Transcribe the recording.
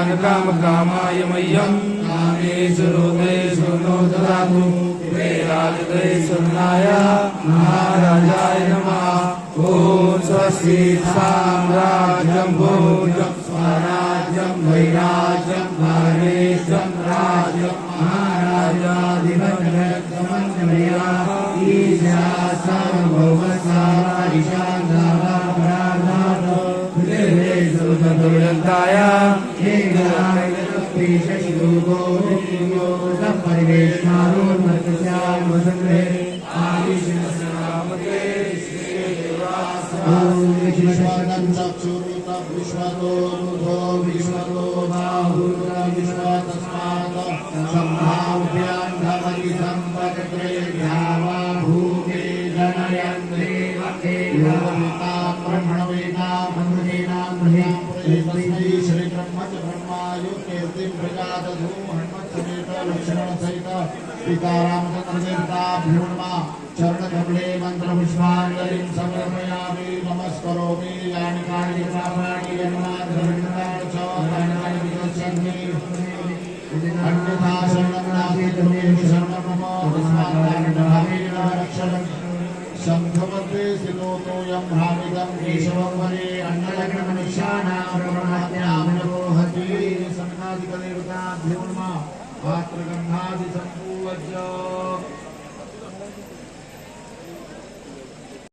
कामान काम कामाय मह्यम कामेषु लोकेषु नो ददातु राजदे सुनाय महाराजाय नमः। ओम स्वस्ति साम्राज्यं भोजं स्वराज्यं वैराज्यं भारेशं राज्यं महाराजाधिपत्यमन्त्रमया ईशा सार्वभौमसारिशान्तारापराधातो विदेशो तदुरन्ताया शशिरूपो विनियो सपरिवेशमानोन्मत्स्यामसङ्ग्रहे आदिशिवसनामते विश्वतं चक्षुरुतं विश्वतो रुधो विश्वतो बाहुरुतं विश्वतस्मात् सम्भाव्यान्धमति सम्पदत्रे ध्यावा भूते जनयन्त्रे वके योगिता ब्रह्मणवेदा ब्रह्मणेना ब्रह्मया तस्मै श्री ब्रह्म च ब्रह्मायु कीर्तिं प्रजादधु हनुमत्समेत लक्ष्मणसहित सीतारामचन्द्रदेवताभ्यो नमः। चरणकमले मन्त्रपुष्पाञ्जलिं समर्पयामि नमस्करोमि यानि कानि पापानि जन्माद्यन्तानि च तानि विनश्यन्ति अन्यथा शरणं नास्ति त्वमेव शरणं मम तस्मात् भावेन रक्षणं शङ्खमध्ये स्थितोऽयं भ्रामितं केशवं वरे अन्नलग्नमनुष्याणां ब्रह्महत्यामनोहति सनकादिकदेवताभ्यो नमः। पात्रगन्धादिसम्पूज्य